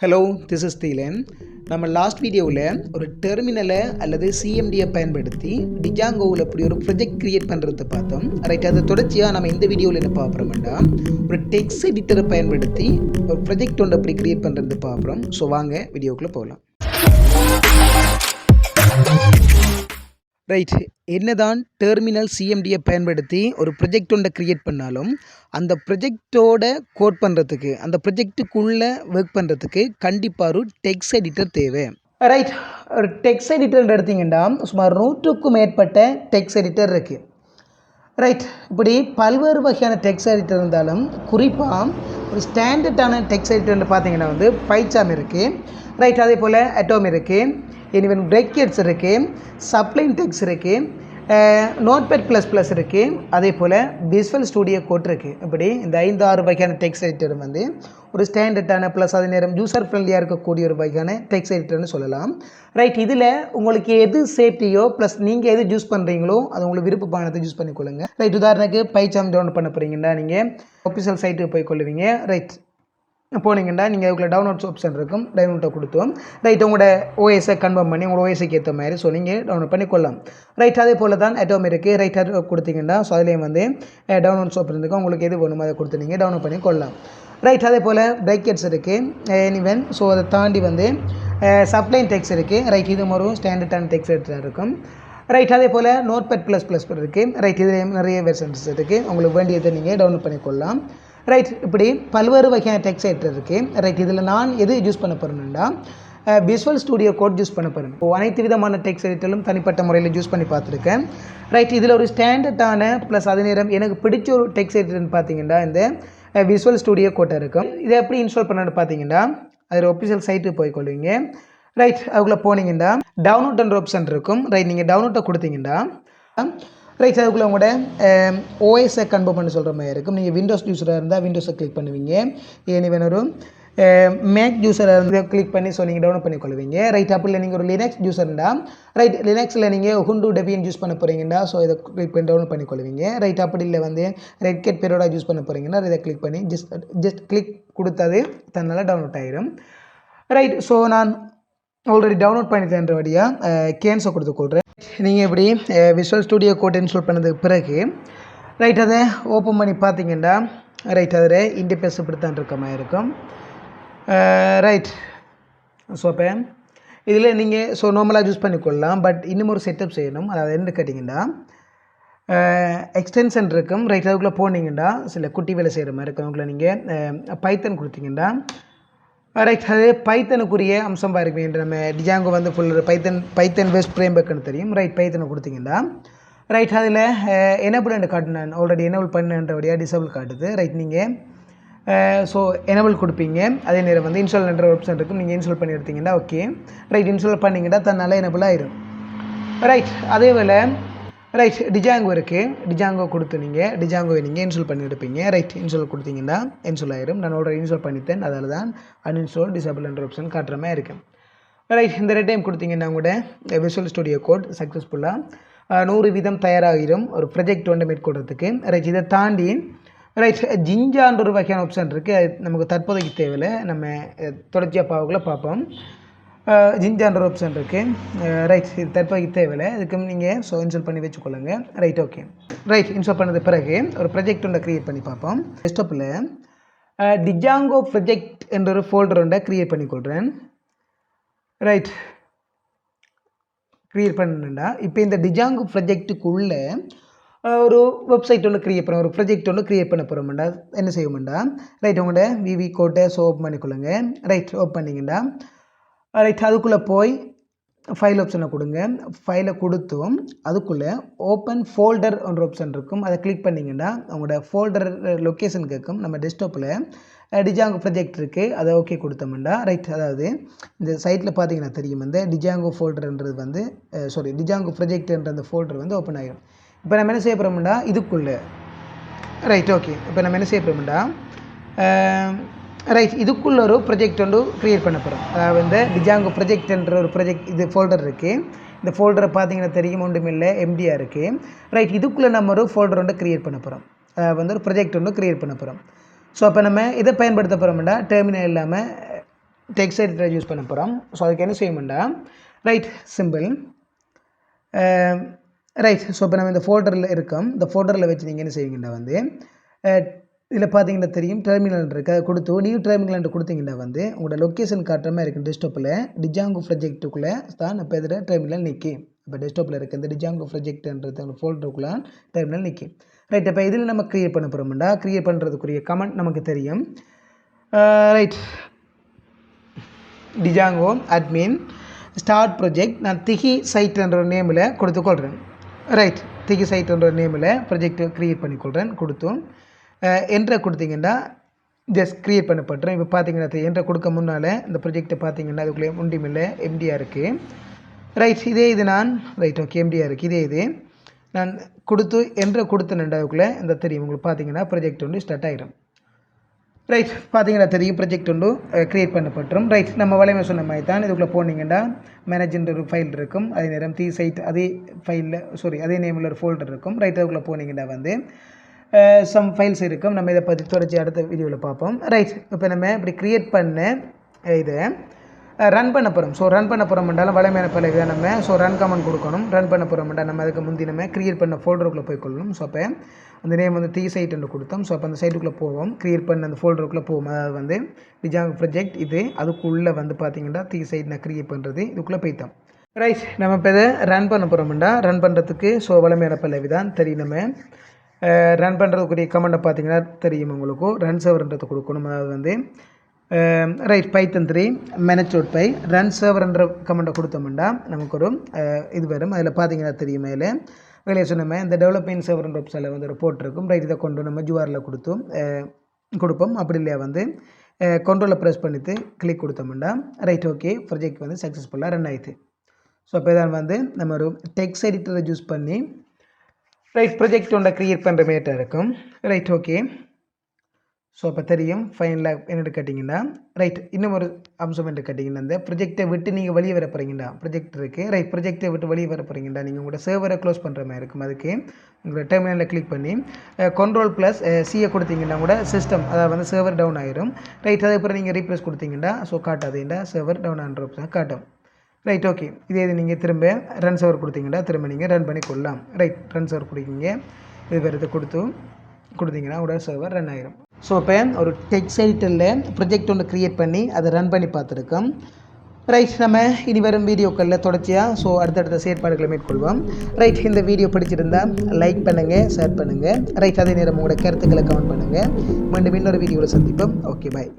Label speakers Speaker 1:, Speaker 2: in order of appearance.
Speaker 1: Hello, this is THIKiLAN. நம்ம last வீடியோவில் ஒரு டெர்மினலை அல்லது சிஎம்டியை பயன்படுத்தி டிஜாங்கோவில் அப்படி ஒரு ப்ரொஜெக்ட் க்ரியேட் பண்ணுறதை பார்த்தோம். ரைட், அதை தொடர்ச்சியாக நம்ம இந்த வீடியோவில் என்ன பார்க்குறோம்னா ஒரு டெக்ஸ்ட் எடிட்டரை பயன்படுத்தி ஒரு ப்ரொஜெக்ட் ஒன்று அப்படி க்ரியேட் பண்ணுறது பார்க்குறோம். ஸோ வாங்க வீடியோக்குள்ளே போகலாம். ரைட், என்னதான் டெர்மினல் சிஎம்டியை பயன்படுத்தி ஒரு ப்ரொஜெக்ட் ஒன்றை க்ரியேட் பண்ணாலும் அந்த ப்ரொஜெக்டோட கோட் பண்ணுறதுக்கு அந்த ப்ரொஜெக்ட்டுக்குள்ளே ஒர்க் பண்ணுறதுக்கு கண்டிப்பாக ஒரு டெக்ஸ்ட் எடிட்டர் தேவை. ரைட், ஒரு டெக்ஸ்ட் எடிட்டர் எடுத்திங்கன்னா சுமார் 100க்கும் மேற்பட்ட டெக்ஸ்ட் எடிட்டர் இருக்குது. ரைட், இப்படி பல்வேறு வகையான டெக்ஸ்ட் எடிட்டர் இருந்தாலும் குறிப்பாக ஒரு ஸ்டாண்டர்டான டெக்ஸ்ட் எடிட்டர்னு பார்த்தீங்கன்னா பைச்சாம் இருக்குது. ரைட், அதே போல் அட்டோம் இருக்குது, ஈவன் பிரெக்கெட்ஸ் இருக்குது, சப்ளைன் டெக்ஸ்ட் இருக்குது, நோட்பேட் ++ இருக்குது, அதே போல் விசுவல் ஸ்டுடியோ கோட் இருக்குது. இப்படி இந்த 5-6 வகையான டெக்ஸ்ட் எடிட்டர் ஒரு ஸ்டாண்டர்டான ப்ளஸ் அதே நேரம் யூசர் ஃப்ரெண்ட்லியாக இருக்கக்கூடிய ஒரு வகையான டெக்ஸ்ட் எடிட்டர்னு சொல்லலாம். ரைட், இதில் உங்களுக்கு எது சேஃப்டியோ ப்ளஸ் நீங்கள் எது யூஸ் பண்ணுறீங்களோ அது உங்களுக்கு விருப்பமானதை யூஸ் பண்ணிக்கொள்ளுங்க. ரைட், உதாரணத்துக்கு பைச்சாம் டவுன்லோட் பண்ண போகிறீங்கன்னா நீங்கள் ஆஃபிஷியல் சைட்டுக்கு போய் கொள்ளுவீங்க. ரைட், போனீங்கன்னா நீங்கள் அதுக்குள்ள டவுன்லோட்ஸ் ஆப்ஷன் இருக்கும், டவுன்லோட்டை கொடுத்தோம். ரைட், உங்களோட ஓஎஸை கன்ஃபார்ம் பண்ணி உங்களோட ஓஎஸ்க்கு ஏற்ற மாதிரி ஸோ நீங்கள் டவுன்லோட் பண்ணிக்கொள்ளலாம். ரைட், அதே போல் தான் அட்டோம் இருக்குது. ரைட், அது கொடுத்தீங்கன்னா ஸோ அதுலேயும் டவுன்லோட்ஸ் ஆப்ஷன் இருக்கும், உங்களுக்கு எது வேணுமோ அதை கொடுத்து நீங்கள் டவுன்லோட் பண்ணி கொள்ளலாம். ரைட், அதே போல் பிரெக்கெட்ஸ் இருக்குது, ஈவன் ஸோ அதை தாண்டி சப்ளைன் டெக்ஸ்ட் இருக்குது. ரைட், இது ஒரு ஸ்டாண்டர்டான டெக்ஸ்ட் எடிட்டர் இருக்கும். ரைட், அதே போல் நோட்பேட் ++ இருக்குது. ரைட், இதுலேயும் நிறைய வெர்ஷன்ஸ் இருக்குது, உங்களுக்கு வேண்டியதை நீங்கள் டவுன்லோட் பண்ணிக்கொள்ளலாம். ரைட், இப்படி பல்வேறு வகையான டெக்ஸ்ட் எடிட்டர் இருக்குது. ரைட், இதில் நான் எது யூஸ் பண்ண போகிறேன்னா விசுவல் ஸ்டுடியோ கோட் யூஸ் பண்ண போகிறேன். அனைத்து விதமான டெக்ஸ்ட் எடிட்டரும் தனிப்பட்ட முறையில் யூஸ் பண்ணி பார்த்துருக்கேன். ரைட், இதில் ஒரு ஸ்டாண்டர்டான ப்ளஸ் அதே நேரம் எனக்கு பிடிச்ச ஒரு டெக்ஸ்ட் எடிட்டர்னு பார்த்தீங்கன்னா இந்த விசுவல் ஸ்டுடியோ கோட்டாக இருக்கும். இதை எப்படி இன்ஸ்டால் பண்ணணும்னு பார்த்தீங்கன்னா அதில் ஒஃபிஷியல் சைட்டுக்கு போய் கொள்வீங்க. ரைட், அதுக்குள்ளே போனீங்கன்னா டவுன்லோட் ஆப்ஷன் இருக்கும். ரைட், நீங்கள் டவுன்லோட்டை கொடுத்தீங்கன்னா ரைட், அதுக்குள்ளே உங்களோட ஓஎஸை கன்ஃபார்ம் பண்ணி சொல்கிற மாதிரி இருக்கும். நீங்கள் விண்டோஸ் யூஸராக இருந்தால் விண்டோஸை கிளிக் பண்ணுவீங்க, ஏன் ஒரு மேக் யூஸராக இருந்தால் கிளிக் பண்ணி ஸோ நீங்கள் டவுன்லோட் பண்ணிக்கொள்வீங்க. ரைட், அப்படி இல்லை நீங்கள் ஒரு லினக்ஸ் யூஸர்ண்டா ரைட், லினக்ஸில் நீங்கள் உபுண்டு டெபியன் யூஸ் பண்ண போகிறீங்கன்னா ஸோ இதை கிளிக் பண்ணி டவுன்லோட் பண்ணிக்கொள்வீங்க. ரைட், அப்படி இல்லை ரெட்கேட் பேரோட யூஸ் பண்ண போகிறீங்கன்னா இதை கிளிக் பண்ணி ஜஸ்ட் கிளிக் கொடுத்தது தன்னால் டவுன்லோட் ஆகிடும். ரைட், ஸோ நான் ஆல்ரெடி டவுன்லோட் பண்ணிட்டேன்ற வழியாக கேன்ஸை கொடுத்துக்கொள்கிறேன். நீங்கள் இப்படி விசுவல் ஸ்டுடியோ கோட் இன்ஸ்டால் பண்ணதுக்கு பிறகு ரைட், அதை ஓப்பன் பண்ணி பார்த்தீங்கன்னா ரைட், அதில் இன்டர்ஃபேஸ் இப்படி தான் இருக்க மாதிரி இருக்கும். ரைட், ஸோ அப்போ இதில் நீங்கள் ஸோ நார்மலாக யூஸ் பண்ணிக்கொள்ளலாம். பட் இன்னும் ஒரு செட்டப் செய்யணும். அதாவது என்ன கேட்டிங்கன்னா எக்ஸ்டென்ஷன் இருக்கும். ரைட், அதுக்குள்ளே போனீங்கன்னா சில குட்டி வேலை செய்கிற மாதிரி இருக்கும். அதுக்குள்ளே நீங்கள் பைத்தன் கொடுத்தீங்கன்னா ரைட், அது பைத்தனுக்குரிய அம்சமாக இருக்குங்க. நம்ம டிஜாங்கோ ஃபுல் பைத்தன் பேஸ்ட் ஃப்ரேம்வொர்க்னு தெரியும். ரைட், பைத்தனை கொடுத்தீங்கன்னா ரைட், அதில் எனேபிள் காட்டு, நான் ஆல்ரெடி எனேபிள் பண்ணுன்றபடியாக டிசேபிள் காட்டுது. ரைட், நீங்கள் ஸோ எனேபிள் கொடுப்பீங்க. அதே நேரம் இன்ஸ்டால் என்ற ஆப்ஷன் இருக்கும், நீங்கள் இன்ஸ்டால் பண்ணி எடுத்தீங்கன்னா ஓகே. ரைட், இன்ஸ்டால் பண்ணிங்கன்னா தன்னால் எனேபிள் ஆயிரும். ரைட், அதே போல் ரைட், டிஜாங்கோ இருக்குது, டிஜாங்கோ கொடுத்து நீங்கள் டிஜாங்கோவை நீங்கள் இன்ஸ்டால் பண்ணி எடுப்பீங்க. ரைட், இன்ஸ்டால் கொடுத்தீங்கன்னா இன்ஸ்டால் ஆயிரும். நான் ஆல்ரெடி இன்ஸ்டால் பண்ணிட்டேன், அதில் தான் அன்இன்ஸ்டால் டிசேபிள் என்ற ஆப்ஷன் காட்டுற மாதிரி இருக்குது. ரைட், இந்த டைம் கொடுத்தீங்கன்னா உங்களோட விசுவல் ஸ்டுடியோ கோட் சக்ஸஸ்ஃபுல்லாக 100% தயாராகிடும் ஒரு ப்ரொஜெக்ட் மேற்கொள்றதுக்கு. ரைட், இதை தாண்டி ரைட், ஜிஞ்சான்ற ஒரு வகையான ஆப்ஷன் இருக்குது, அது நமக்கு தற்போதைக்கு தேவையில்லை, நம்ம தொடர்ச்சியாக பார்ப்போம். ஜிஞ்சான்ற ஆப்ஷன் இருக்குது. ரைட், இது தற்போதைக்கு தேவையில்லை, இதுக்கு நீங்கள் ஸோ இன்ஸ்டால் பண்ணி வச்சுக்கொள்ளுங்க. Right, okay. ரைட், இன்ஸ்டால் பண்ணது பிறகு ஒரு ப்ரொஜெக்ட் ஒன்றை க்ரியேட் பண்ணி பார்ப்போம். டெஸ்க்டாப்பில் டிஜாங்கோ ப்ரொஜெக்ட் என்ற ஒரு ஃபோல்டர் ஒன்றை க்ரியேட் பண்ணிக்கொள்கிறேன். ரைட், க்ரியேட் பண்ணுன்னா இப்போ இந்த டிஜாங்கோ ப்ரொஜெக்ட்டுக்குள்ளே ஒரு வெப்சைட் ஒன்று க்ரியேட் பண்ண ஒரு ப்ரொஜெக்ட் ஒன்று க்ரியேட் பண்ண போகிறோம்டா என்ன செய்வோம்டா ரைட், உங்களோட விவி கோட்டை ஸோ ஓப்பன் பண்ணிக்கொள்ளுங்க. ரைட், ஓப்பன் பண்ணிங்கன்னா ரைட், அதுக்குள்ளே போய் ஃபைல் ஆப்ஷனை கொடுங்க. ஃபைலை கொடுத்தும் அதுக்குள்ளே ஓப்பன் ஃபோல்டர் ஒரு ஆப்ஷன் இருக்கும், அதை கிளிக் பண்ணிங்கன்னா உங்களோட ஃபோல்டர் லொக்கேஷன் கேட்கும். நம்ம டெஸ்க்டாப்பில் டிஜாங்கோ ப்ரொஜெக்ட் இருக்குது, அதை ஓகே கொடுத்தோம்டா ரைட், அதாவது இந்த சைட்டில் பார்த்தீங்கன்னா தெரியும் டிஜாங்கோ ஃபோல்டர்ன்றது டிஜாங்கோ ப்ரொஜெக்ட்ன்ற அந்த ஃபோல்டர் ஓப்பன் ஆகிடும். இப்போ நம்ம என்ன செய்ய போகிறோம்டா இதுக்குள்ளே ரைட், ஓகே. இப்போ நம்ம என்ன செய்ய போகிறோம்டா ரைட், இதுக்குள்ளே ஒரு ப்ரொஜெக்ட் ஒன்று க்ரியேட் பண்ண போகிறோம். அதாவது டிஜாங்கோ ப்ரொஜெக்ட்ன்ற ஒரு ப்ரொஜெக்ட் இது ஃபோல்டர் இருக்குது. இந்த ஃபோல்டரை பார்த்தீங்கன்னா தெரியும், ஒன்றுமில்லை எம்டியாக இருக்குது. ரைட், இதுக்குள்ளே நம்ம ஒரு ஃபோல்டர் ஒன்று க்ரியேட் பண்ண போகிறோம், ஒரு ப்ரொஜெக்ட் ஒன்று க்ரியேட் பண்ண போகிறோம். ஸோ அப்போ நம்ம இதை பயன்படுத்த போகிறோம்னா டெர்மினல் இல்லாமல் டெக்ஸ்ட் எடிட்டர் யூஸ் பண்ண போகிறோம். ஸோ அதுக்கு என்ன செய்யணும்னா ரைட் சிம்பிள் ரைட். ஸோ இப்போ நம்ம இந்த ஃபோல்டரில் இருக்கோம். இந்த ஃபோல்டரில் வச்சு நீங்கள் என்ன செய்வீங்கன்னா வந்து இதில் பார்த்தீங்கன்னா தெரியும் டெர்மினல் இருக்குது. அதை கொடுத்து நியூ டெர்மினல் கொடுத்தீங்கன்னா வந்து உங்களோட லொக்கேஷன் காட்டுற மாதிரி இருக்குது. டெஸ்க்டாப்பில் டிஜாங்கோ ப்ராஜெக்ட்டுக்குள்ளே தான் இப்போ இதில் டெர்மினல் நிற்கி. இப்போ டெஸ்க்டாப்பில் இருக்க இந்த டிஜாங்கோ ப்ராஜெக்ட்ன்றது அந்த ஃபோல்டருக்குள்ளே டெர்மினல் நிற்கி. ரைட். இப்போ இதில் நம்ம க்ரியேட் பண்ண போகிறோம்னா க்ரியேட் பண்ணுறதுக்குரிய கமெண்ட் நமக்கு தெரியும். Right Django admin start project நான் திகி சைட்ன்ற ஒரு நேமில் கொடுத்துக்கொள்கிறேன். ரைட். திகி சைட்ன்ற ஒரு நேமில் ப்ராஜெக்ட் க்ரியேட் பண்ணிக்கொள்கிறேன். கொடுத்தும் என்ட்ரை கொடுத்தீங்கன்னா ஜஸ்ட் க்ரியேட் பண்ணப்பட்டுரும். இப்போ பார்த்தீங்கன்னா என்ட்ரை கொடுக்க முன்னால் இந்த ப்ராஜெக்டை பார்த்தீங்கன்னா அதுக்குள்ளே ஒன்றுமில்லை எம்டியாக இருக்குது. ரைட். இதே இது நான் ரைட் ஓகே எம்டியாக இருக்குது. இது நான் கொடுத்து என்ட்ரை கொடுத்தேன். அதுக்குள்ளே இந்த தெரியும் உங்களுக்கு பார்த்தீங்கன்னா ப்ராஜெக்ட் ஒன்று ஸ்டார்ட் ஆகிடும். ரைட். பார்த்தீங்கன்னா தெரியும் ப்ராஜெக்ட் ஒன்று க்ரியேட் பண்ணப்பட்டுரும். ரைட். நம்ம வலைமை சொன்ன மாதிரி தான் இதுக்குள்ளே போனீங்கன்னா மேனேஜ்ன்ற ஒரு ஃபைல் இருக்கும். அதே நேரம் தி சைட் அதே ஃபைலில் அதே நேமில் ஒரு ஃபோல்டர் இருக்கும். ரைட். அதுக்குள்ளே போனீங்கன்னா வந்து சம் ஃபைல்ஸ் இருக்கும். நம்ம இதை பற்றி தொடர்ச்சி அடுத்த வீடியோவில் பார்ப்போம். ரைட். இப்போ நம்ம இப்படி க்ரியேட் பண்ண இதை ரன் பண்ண போகிறோம். ஸோ ரன் பண்ண போகிறோம்ன்றாலும் வலைமையான பல இதை நம்ம ரன் கமெண்ட் கொடுக்கணும். ரன் பண்ண போகிறோம்டா நம்ம அதுக்கு முந்தி நம்ம க்ரியேட் பண்ண ஃபோல்டருக்குள்ளே போய்க்கொள்ளணும். ஸோ அப்போ அந்த நேம் வந்து தி சைட்டுன்னு கொடுத்தோம். ஸோ அப்போ அந்த சைட்டுக்குள்ளே போவோம். க்ரியேட் பண்ண அந்த ஃபோல்டருக்குள்ளே போவோம். அதாவது வந்து டிஜாங்கோ ப்ராஜெக்ட் இது அதுக்குள்ளே வந்து பார்த்தீங்கன்னா தி சைட் நான் க்ரியேட் பண்ணுறது இதுக்குள்ளே போய்த்தோம். ரைட். நம்ம இப்போ இதை ரன் பண்ண போகிறோம்டா ரன் பண்ணுறதுக்கு வலைமையான பல விதான் தெரியும். நம்ம ரன் பண்ணுறதுக்குரிய கமெண்டை பார்த்தீங்கன்னா தெரியும் உங்களுக்கு. ரன் சர்வர்ன்றதை கொடுக்கணும். அதாவது வந்து ரைட் Python 3 manage.py ரன் சர்வர்ன்ற கமெண்டை கொடுத்தோம்னா நமக்கு ஒரு இது வரும். அதில் பார்த்தீங்கன்னா தெரியும் மேலே வேலையை சொன்னோமே இந்த டெவலப்மெண்ட் சர்வர்ன்ற ஆப்ஷனில் வந்து ஒரு போர்ட் இருக்கும். ரைட். இதை கொண்டு நம்ம ஜூஆரில் கொடுப்போம். அப்படி இல்லையா வந்து கண்ட்ரோலில் ப்ரெஸ் பண்ணிவிட்டு கிளிக் கொடுத்தோம்னா ரைட் ஓகே ப்ராஜெக்ட் வந்து சக்ஸஸ்ஃபுல்லாக ரன் ஆயிடுது. ஸோ அப்போ இதான் வந்து நம்ம ஒரு டெக்ஸ்ட் எடிட்டரை யூஸ் பண்ணி ரைட் ப்ராஜெக்ட் ஒன்றை க்ரியேட் பண்ணுற மேட்டாக இருக்கும். Right okay. ஸோ அப்போ தெரியும் ஃபைனலாக என்னென்னு கேட்டிங்கன்னா ரைட் இன்னும் ஒரு அம்சம் என்று கேட்டிங்கன்னா இந்த ப்ராஜெக்டை விட்டு நீங்கள் வெளியே வர போகிறீங்கடா ப்ராஜெக்ட் இருக்குது. ரைட். ப்ராஜெக்டை விட்டு வெளியே வர போகிறீங்கடா நீங்கள் உங்களோட சர்வரை க்ளோஸ் பண்ணுற மாதிரி இருக்கும். அதுக்கு உங்களோட டெர்மினலில் கிளிக் பண்ணி Ctrl+C கொடுத்தீங்கன்னா கூட சிஸ்டம் அதாவது வந்து சர்வர் டவுன் ஆயிரும். ரைட். அதுக்கப்புறம் நீங்கள் ரீப்ளேஸ் கொடுத்தீங்கன்னா காட்டாதுண்டா சர்வர் டவுன் ஆன்ற ஆப்ஷன் காட்டும். Right okay. இதே இது நீங்கள் திரும்ப ரன் சர்வர் கொடுத்தீங்கன்னா திரும்ப நீங்கள் ரன் பண்ணி கொள்ளலாம். ரைட். ரன் சர்வர் கொடுத்தீங்க இது வேறு கொடுத்தீங்கன்னா உங்களோட சர்வர் ரன் ஆகிரும். ஸோ இப்போ ஒரு டெக்ஸ்ட் எடிட்டரில் ப்ராஜெக்ட் ஒன்று க்ரியேட் பண்ணி அதை ரன் பண்ணி பார்த்துருக்கோம். ரைட். நம்ம இனி வரும் வீடியோக்களில் தொடர்ச்சியாக அடுத்தடுத்த செயற்பாடுகளை மேற்கொள்வோம். ரைட். இந்த வீடியோ பிடிச்சிருந்தால் லைக் பண்ணுங்கள், ஷேர் பண்ணுங்கள். ரைட். அதே நேரம் உங்களோட கருத்துக்களை கமெண்ட் பண்ணுங்கள். மீண்டும் இன்னொரு வீடியோவில் சந்திப்போம். Okay bye.